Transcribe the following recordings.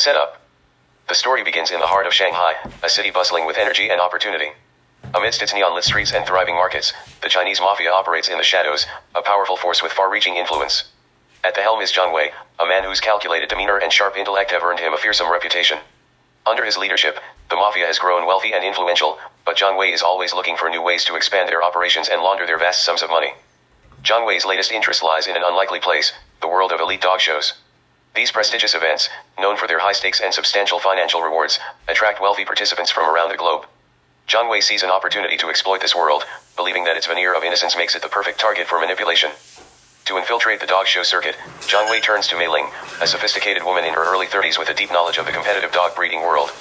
setup. The story begins in the heart of Shanghai, a city bustling with energy and opportunity. Amidst its neon-lit streets and thriving markets, the Chinese Mafia operates in the shadows, a powerful force with far-reaching influence. At the helm is Zhang Wei, a man whose calculated demeanor and sharp intellect have earned him a fearsome reputation. Under his leadership, the Mafia has grown wealthy and influential, but Zhang Wei is always looking for new ways to expand their operations and launder their vast sums of money. Zhang Wei's latest interest lies in an unlikely place, the world of elite dog shows. These prestigious events, known for their high stakes and substantial financial rewards, attract wealthy participants from around the globe. Zhang Wei sees an opportunity to exploit this world, believing that its veneer of innocence makes it the perfect target for manipulation. To infiltrate the dog show circuit, Zhang Wei turns to Mei Ling, a sophisticated woman in her early 30s with a deep knowledge of the competitive dog breeding world.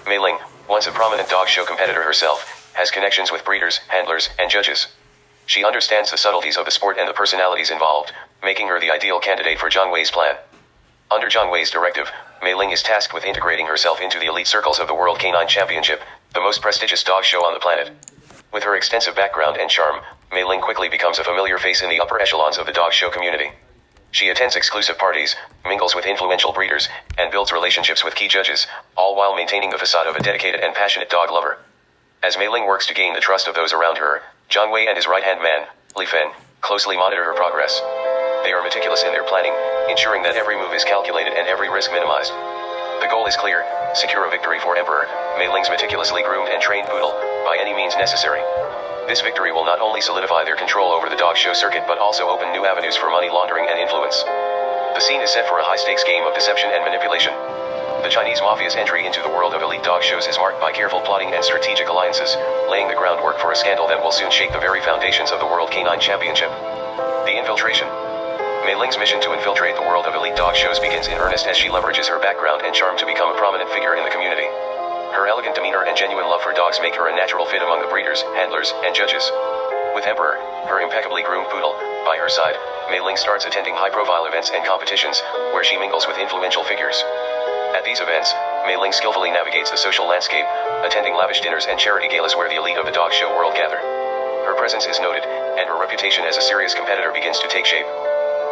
Mei Ling, once a prominent dog show competitor herself, has connections with breeders, handlers, and judges. She understands the subtleties of the sport and the personalities involved, making her the ideal candidate for Zhang Wei's plan. Under Zhang Wei's directive, Mei Ling is tasked with integrating herself into the elite circles of the World Canine Championship, the most prestigious dog show on the planet. With her extensive background and charm, Mei Ling quickly becomes a familiar face in the upper echelons of the dog show community. She attends exclusive parties, mingles with influential breeders, and builds relationships with key judges, all while maintaining the facade of a dedicated and passionate dog lover. As Mei Ling works to gain the trust of those around her, Zhang Wei and his right-hand man, Li Fen, closely monitor her progress. They are meticulous in their planning, ensuring that every move is calculated and every risk minimized. The goal is clear: secure a victory for Emperor, Mei Ling's meticulously groomed and trained poodle, by any means necessary. This victory will not only solidify their control over the dog show circuit but also open new avenues for money laundering and influence. The scene is set for a high-stakes game of deception and manipulation. The Chinese Mafia's entry into the world of elite dog shows is marked by careful plotting and strategic alliances, laying the groundwork for a scandal that will soon shake the very foundations of the World Canine Championship. The infiltration. Mei Ling's mission to infiltrate the world of elite dog shows begins in earnest as she leverages her background and charm to become a prominent figure in the community. Her elegant demeanor and genuine love for dogs make her a natural fit among the breeders, handlers, and judges. With Emperor, her impeccably groomed poodle, by her side, Mei Ling starts attending high-profile events and competitions, where she mingles with influential figures. At these events, Mei Ling skillfully navigates the social landscape, attending lavish dinners and charity galas where the elite of the dog show world gather. Her presence is noted, and her reputation as a serious competitor begins to take shape.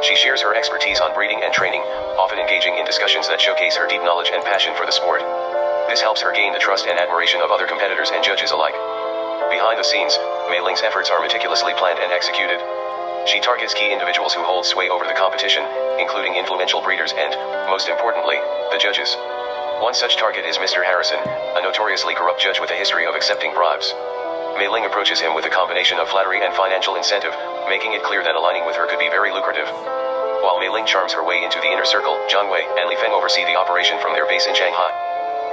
She shares her expertise on breeding and training, often engaging in discussions that showcase her deep knowledge and passion for the sport. This helps her gain the trust and admiration of other competitors and judges alike. Behind the scenes, Mei Ling's efforts are meticulously planned and executed. She targets key individuals who hold sway over the competition, including influential breeders and, most importantly, the judges. One such target is Mr. Harrison, a notoriously corrupt judge with a history of accepting bribes. Mei Ling approaches him with a combination of flattery and financial incentive, making it clear that aligning with her could be very lucrative. While Mei Ling charms her way into the inner circle, Zhang Wei and Li Feng oversee the operation from their base in Shanghai.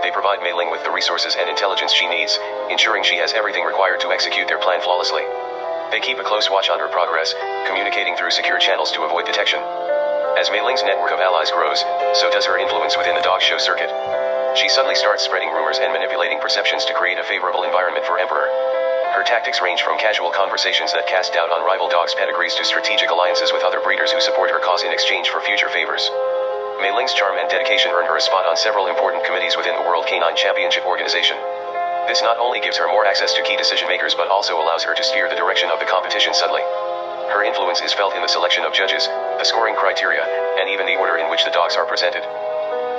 They provide Mei Ling with the resources and intelligence she needs, ensuring she has everything required to execute their plan flawlessly. They keep a close watch on her progress, communicating through secure channels to avoid detection. As Mei Ling's network of allies grows, so does her influence within the dog show circuit. She suddenly starts spreading rumors and manipulating perceptions to create a favorable environment for Emperor. Her tactics range from casual conversations that cast doubt on rival dogs' pedigrees to strategic alliances with other breeders who support her cause in exchange for future favors. Mei Ling's charm and dedication earn her a spot on several important committees within the World Canine Championship organization. This not only gives her more access to key decision-makers but also allows her to steer the direction of the competition subtly. Her influence is felt in the selection of judges, the scoring criteria, and even the order in which the dogs are presented.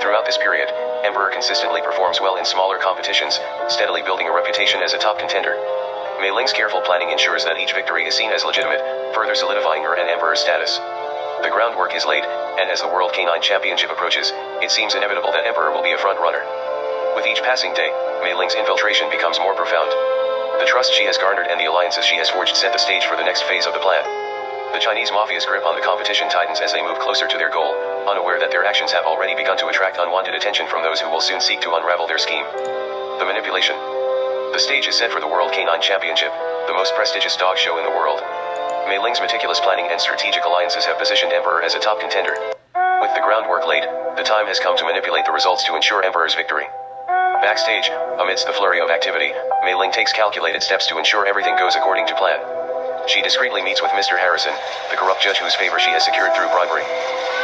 Throughout this period, Emperor consistently performs well in smaller competitions, steadily building a reputation as a top contender. Mei Ling's careful planning ensures that each victory is seen as legitimate, further solidifying her and Emperor's status. The groundwork is laid, and as the World Canine Championship approaches, it seems inevitable that Emperor will be a front-runner. With each passing day, Mei Ling's infiltration becomes more profound. The trust she has garnered and the alliances she has forged set the stage for the next phase of the plan. The Chinese Mafia's grip on the competition tightens as they move closer to their goal, unaware that their actions have already begun to attract unwanted attention from those who will soon seek to unravel their scheme. The manipulation. The stage is set for the World Canine Championship, the most prestigious dog show in the world. Mei Ling's meticulous planning and strategic alliances have positioned Emperor as a top contender. With the groundwork laid, the time has come to manipulate the results to ensure Emperor's victory. Backstage, amidst the flurry of activity, Mei Ling takes calculated steps to ensure everything goes according to plan. She discreetly meets with Mr. Harrison, the corrupt judge whose favor she has secured through bribery.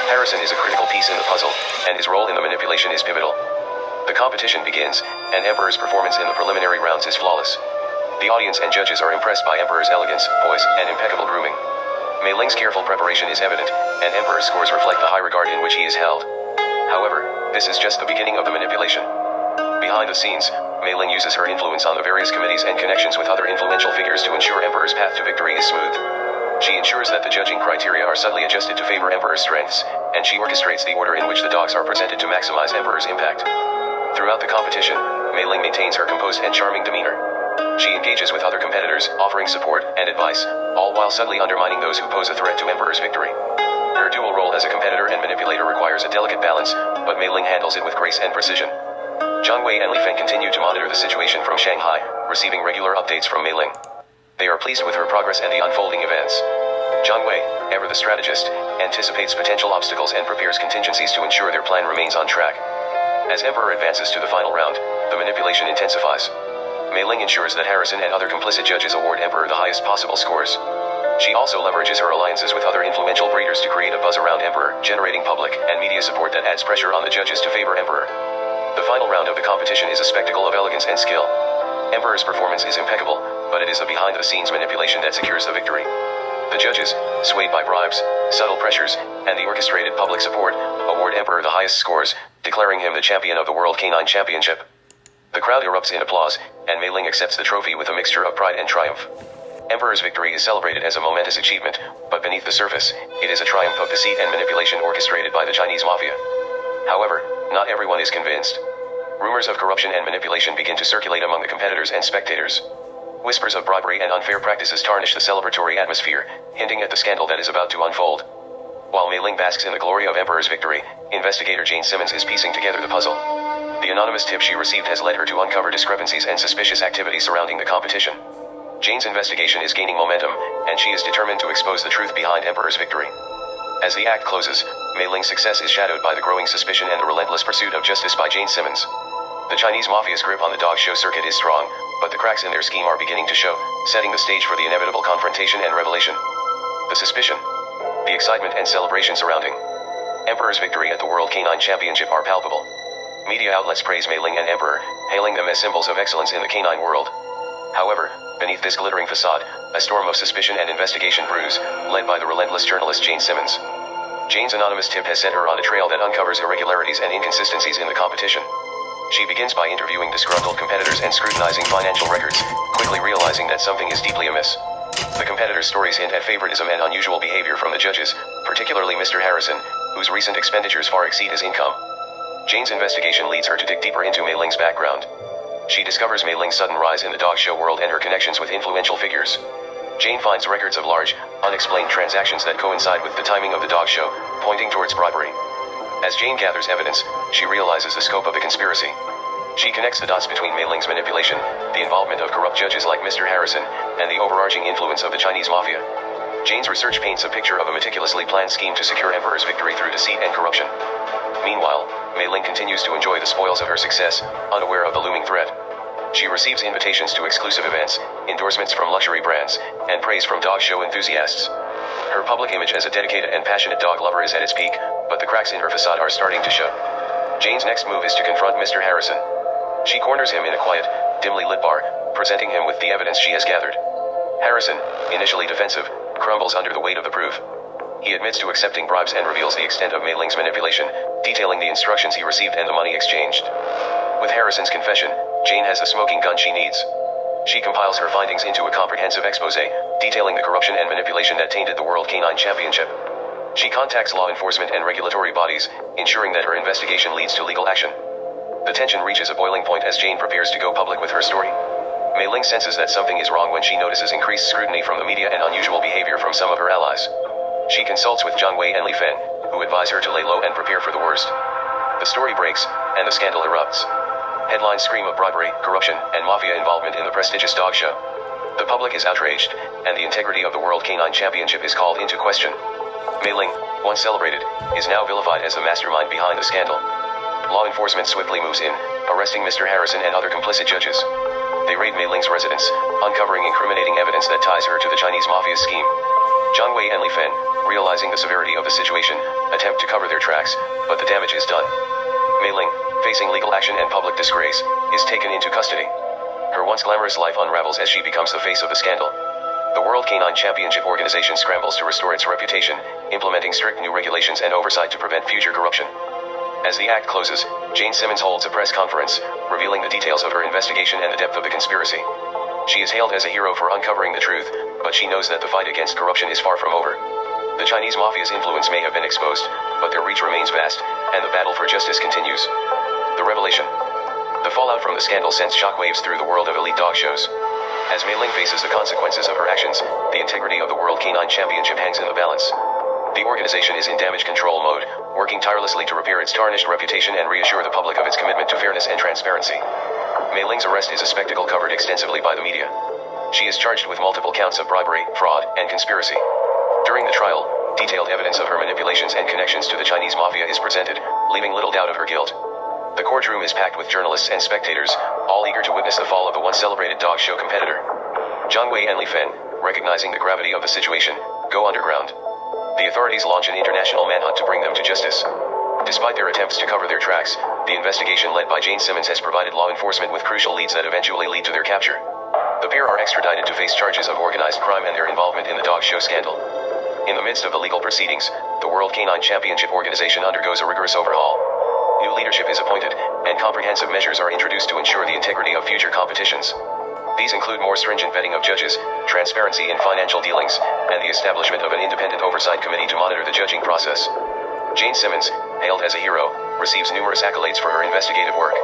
Harrison is a critical piece in the puzzle, and his role in the manipulation is pivotal. The competition begins, and Emperor's performance in the preliminary rounds is flawless. The audience and judges are impressed by Emperor's elegance, poise, and impeccable grooming. Mei Ling's careful preparation is evident, and Emperor's scores reflect the high regard in which he is held. However, This is just the beginning of the manipulation. Behind the scenes, Mei Ling uses her influence on the various committees and connections with other influential figures to ensure Emperor's path to victory is smooth. She ensures that the judging criteria are subtly adjusted to favor Emperor's strengths, and she orchestrates the order in which the dogs are presented to maximize Emperor's impact. Throughout the competition, Mei Ling maintains her composed and charming demeanor. She engages with other competitors, offering support and advice, all while subtly undermining those who pose a threat to Emperor's victory. Her dual role as a competitor and manipulator requires a delicate balance, but Mei Ling handles it with grace and precision. Jiang Wei and Li Feng continue to monitor the situation from Shanghai, receiving regular updates from Mei Ling. They are pleased with her progress and the unfolding events. Jiang Wei, ever the strategist, anticipates potential obstacles and prepares contingencies to ensure their plan remains on track. As Emperor advances to the final round, the manipulation intensifies. Mei Ling ensures that Harrison and other complicit judges award Emperor the highest possible scores. She also leverages her alliances with other influential breeders to create a buzz around Emperor, generating public and media support that adds pressure on the judges to favor Emperor. The final round of the competition is a spectacle of elegance and skill. Emperor's performance is impeccable, but it is the behind-the-scenes manipulation that secures the victory. The judges, swayed by bribes, subtle pressures, and the orchestrated public support, award Emperor the highest scores, declaring him the champion of the World Canine Championship. The crowd erupts in applause, and Mei Ling accepts the trophy with a mixture of pride and triumph. Emperor's victory is celebrated as a momentous achievement, but beneath the surface, it is a triumph of deceit and manipulation orchestrated by the Chinese Mafia. However, not everyone is convinced. Rumors of corruption and manipulation begin to circulate among the competitors and spectators. Whispers of bribery and unfair practices tarnish the celebratory atmosphere, hinting at the scandal that is about to unfold. While Mei Ling basks in the glory of Emperor's victory, investigator Jane Simmons is piecing together the puzzle. The anonymous tip she received has led her to uncover discrepancies and suspicious activity surrounding the competition. Jane's investigation is gaining momentum, and she is determined to expose the truth behind Emperor's victory. As the act closes, Mei Ling's success is shadowed by the growing suspicion and the relentless pursuit of justice by Jane Simmons. The Chinese Mafia's grip on the dog show circuit is strong, but the cracks in their scheme are beginning to show, setting the stage for the inevitable confrontation and revelation. The suspicion, the excitement and celebration surrounding Emperor's victory at the World Canine Championship are palpable. Media outlets praise Mei Ling and Emperor, hailing them as symbols of excellence in the canine world. However, beneath this glittering facade, a storm of suspicion and investigation brews, led by the relentless journalist Jane Simmons. Jane's anonymous tip has set her on a trail that uncovers irregularities and inconsistencies in the competition. She begins by interviewing disgruntled competitors and scrutinizing financial records, quickly realizing that something is deeply amiss. The competitors' stories hint at favoritism and unusual behavior from the judges, particularly Mr. Harrison, whose recent expenditures far exceed his income. Jane's investigation leads her to dig deeper into Mei Ling's background. She discovers Mei Ling's sudden rise in the dog show world and her connections with influential figures. Jane finds records of large, unexplained transactions that coincide with the timing of the dog show, pointing towards bribery. As Jane gathers evidence, she realizes the scope of the conspiracy. She connects the dots between Mei Ling's manipulation, the involvement of corrupt judges like Mr. Harrison, and the overarching influence of the Chinese Mafia. Jane's research paints a picture of a meticulously planned scheme to secure Emperor's victory through deceit and corruption. Meanwhile, Mei Ling continues to enjoy the spoils of her success, unaware of the looming threat. She receives invitations to exclusive events, endorsements from luxury brands, and praise from dog show enthusiasts. Her public image as a dedicated and passionate dog lover is at its peak, but the cracks in her facade are starting to show. Jane's next move is to confront Mr. Harrison. She corners him in a quiet, dimly lit bar, presenting him with the evidence she has gathered. Harrison, initially defensive, crumbles under the weight of the proof. He admits to accepting bribes and reveals the extent of Mei Ling's manipulation, detailing the instructions he received and the money exchanged. With Harrison's confession, Jane has the smoking gun she needs. She compiles her findings into a comprehensive expose, detailing the corruption and manipulation that tainted the World Canine Championship. She contacts law enforcement and regulatory bodies, ensuring that her investigation leads to legal action. The tension reaches a boiling point as Jane prepares to go public with her story. Mei Ling senses that something is wrong when she notices increased scrutiny from the media and unusual behavior from some of her allies. She consults with Jiang Wei and Li Feng, who advise her to lay low and prepare for the worst. The story breaks, and the scandal erupts. Headlines scream of bribery, corruption, and mafia involvement in the prestigious dog show. The public is outraged, and the integrity of the World Canine Championship is called into question. Mei Ling, once celebrated, is now vilified as the mastermind behind the scandal. Law enforcement swiftly moves in, arresting Mr. Harrison and other complicit judges. They raid Mei Ling's residence, uncovering incriminating evidence that ties her to the Chinese Mafia scheme. Jiang Wei and Li Feng, realizing the severity of the situation, attempt to cover their tracks, but the damage is done. Mei Ling, facing legal action and public disgrace, is taken into custody. Her once glamorous life unravels as she becomes the face of the scandal. The World Canine Championship organization scrambles to restore its reputation, implementing strict new regulations and oversight to prevent future corruption. As the act closes, Jane Simmons holds a press conference, revealing the details of her investigation and the depth of the conspiracy. She is hailed as a hero for uncovering the truth, but she knows that the fight against corruption is far from over. The Chinese Mafia's influence may have been exposed, but their reach remains vast, and the battle for justice continues. The revelation. The fallout from the scandal sends shockwaves through the world of elite dog shows. As Mei Ling faces the consequences of her actions, the integrity of the World Canine Championship hangs in the balance. The organization is in damage control mode, working tirelessly to repair its tarnished reputation and reassure the public of its commitment to fairness and transparency. Mei Ling's arrest is a spectacle covered extensively by the media. She is charged with multiple counts of bribery, fraud, and conspiracy. During the trial, detailed evidence of her manipulations and connections to the Chinese Mafia is presented, leaving little doubt of her guilt. The courtroom is packed with journalists and spectators, all eager to witness the fall of the once celebrated dog show competitor. Jiang Wei and Li Feng, recognizing the gravity of the situation, go underground. The authorities launch an international manhunt to bring them to justice. Despite their attempts to cover their tracks, the investigation led by Jane Simmons has provided law enforcement with crucial leads that eventually lead to their capture. The pair are extradited to face charges of organized crime and their involvement in the dog show scandal. In the midst of the legal proceedings, the World Canine Championship organization undergoes a rigorous overhaul. New leadership is appointed, and comprehensive measures are introduced to ensure the integrity of future competitions. These include more stringent vetting of judges, transparency in financial dealings, and the establishment of an independent oversight committee to monitor the judging process. Jane Simmons, hailed as a hero, receives numerous accolades for her investigative work.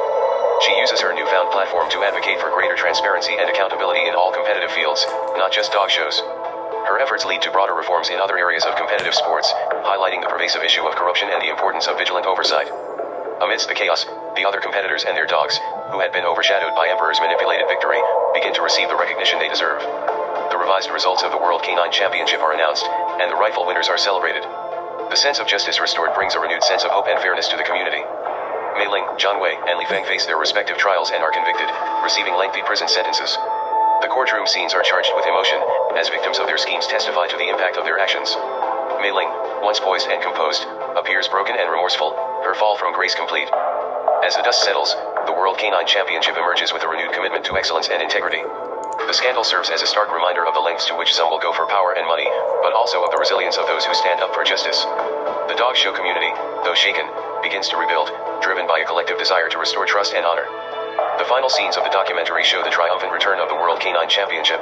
She uses her newfound platform to advocate for greater transparency and accountability in all competitive fields, not just dog shows. Her efforts lead to broader reforms in other areas of competitive sports, highlighting the pervasive issue of corruption and the importance of vigilant oversight. Amidst the chaos, the other competitors and their dogs, who had been overshadowed by Emperor's manipulated victory, begin to receive the recognition they deserve. The revised results of the World Canine Championship are announced, and the rightful winners are celebrated. The sense of justice restored brings a renewed sense of hope and fairness to the community. Mei Ling, Jiang Wei, and Li Feng face their respective trials and are convicted, receiving lengthy prison sentences. The courtroom scenes are charged with emotion, as victims of their schemes testify to the impact of their actions. Mei Ling, once poised and composed, appears broken and remorseful, her fall from grace complete. As the dust settles, the World Canine Championship emerges with a renewed commitment to excellence and integrity. The scandal serves as a stark reminder of the lengths to which some will go for power and money, but also of the resilience of those who stand up for justice. The dog show community, though shaken, begins to rebuild, driven by a collective desire to restore trust and honor. The final scenes of the documentary show the triumphant return of the World Canine Championship.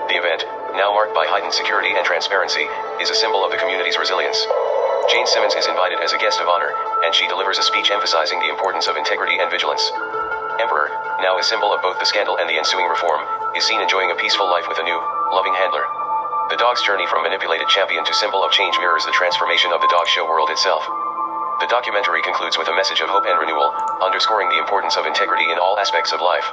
The event, now marked by heightened security and transparency, is a symbol of the community's resilience. Jane Simmons is invited as a guest of honor, and she delivers a speech emphasizing the importance of integrity and vigilance. Emperor, now a symbol of both the scandal and the ensuing reform, is seen enjoying a peaceful life with a new, loving handler. The dog's journey from manipulated champion to symbol of change mirrors the transformation of the dog show world itself. The documentary concludes with a message of hope and renewal, underscoring the importance of integrity in all aspects of life.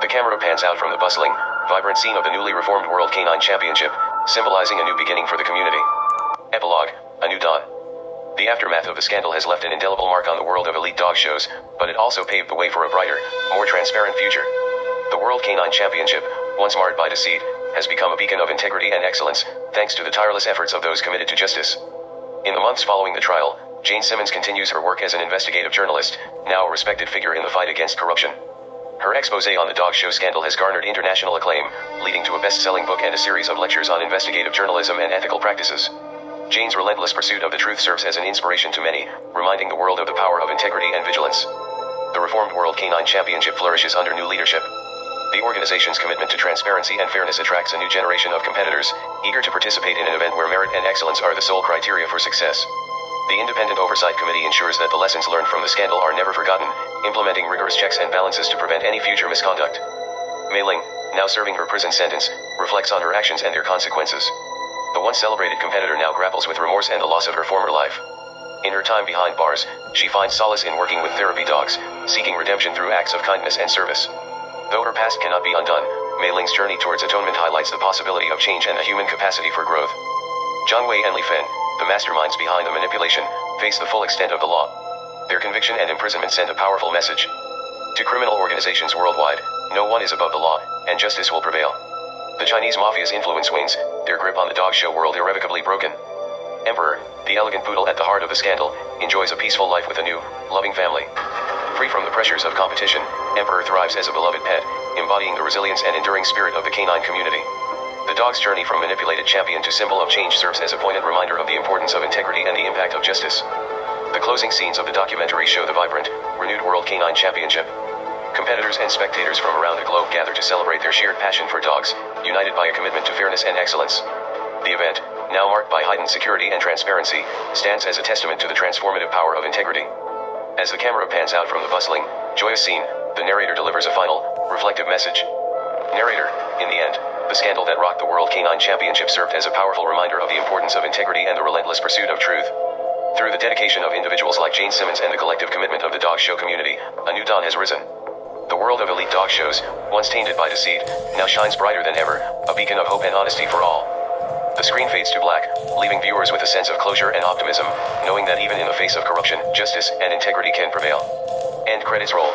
The camera pans out from the bustling, vibrant scene of the newly reformed World Canine Championship, symbolizing a new beginning for the community. Epilogue, a new dawn. The aftermath of the scandal has left an indelible mark on the world of elite dog shows, but it also paved the way for a brighter, more transparent future. The World Canine Championship, once marred by deceit, has become a beacon of integrity and excellence, thanks to the tireless efforts of those committed to justice. In the months following the trial, Jane Simmons continues her work as an investigative journalist, now a respected figure in the fight against corruption. Her expose on the dog show scandal has garnered international acclaim, leading to a best-selling book and a series of lectures on investigative journalism and ethical practices. Jane's relentless pursuit of the truth serves as an inspiration to many, reminding the world of the power of integrity and vigilance. The reformed World Canine Championship flourishes under new leadership. The organization's commitment to transparency and fairness attracts a new generation of competitors, eager to participate in an event where merit and excellence are the sole criteria for success. The Independent Oversight Committee ensures that the lessons learned from the scandal are never forgotten, implementing rigorous checks and balances to prevent any future misconduct. Mei Ling, now serving her prison sentence, reflects on her actions and their consequences. The once celebrated competitor now grapples with remorse and the loss of her former life. In her time behind bars, she finds solace in working with therapy dogs, seeking redemption through acts of kindness and service. Though her past cannot be undone, Mei Ling's journey towards atonement highlights the possibility of change and the human capacity for growth. Jiang Wei and Li Feng, the masterminds behind the manipulation, face the full extent of the law. Their conviction and imprisonment send a powerful message. To criminal organizations worldwide, no one is above the law, and justice will prevail. The Chinese Mafia's influence wanes, their grip on the dog show world irrevocably broken. Emperor, the elegant poodle at the heart of the scandal, enjoys a peaceful life with a new, loving family. Free from the pressures of competition, Emperor thrives as a beloved pet, embodying the resilience and enduring spirit of the canine community. The dog's journey from manipulated champion to symbol of change serves as a poignant reminder of the importance of integrity and the impact of justice. The closing scenes of the documentary show the vibrant, renewed World Canine Championship. Competitors and spectators from around the globe gather to celebrate their shared passion for dogs, united by a commitment to fairness and excellence. The event, now marked by heightened security and transparency, stands as a testament to the transformative power of integrity. As the camera pans out from the bustling, joyous scene, the narrator delivers a final, reflective message. Narrator, in the end, the scandal that rocked the World Canine Championship served as a powerful reminder of the importance of integrity and the relentless pursuit of truth. Through the dedication of individuals like Jane Simmons and the collective commitment of the dog show community, a new dawn has risen. The world of elite dog shows, once tainted by deceit, now shines brighter than ever, a beacon of hope and honesty for all. The screen fades to black, leaving viewers with a sense of closure and optimism, knowing that even in the face of corruption, justice and integrity can prevail. End credits roll.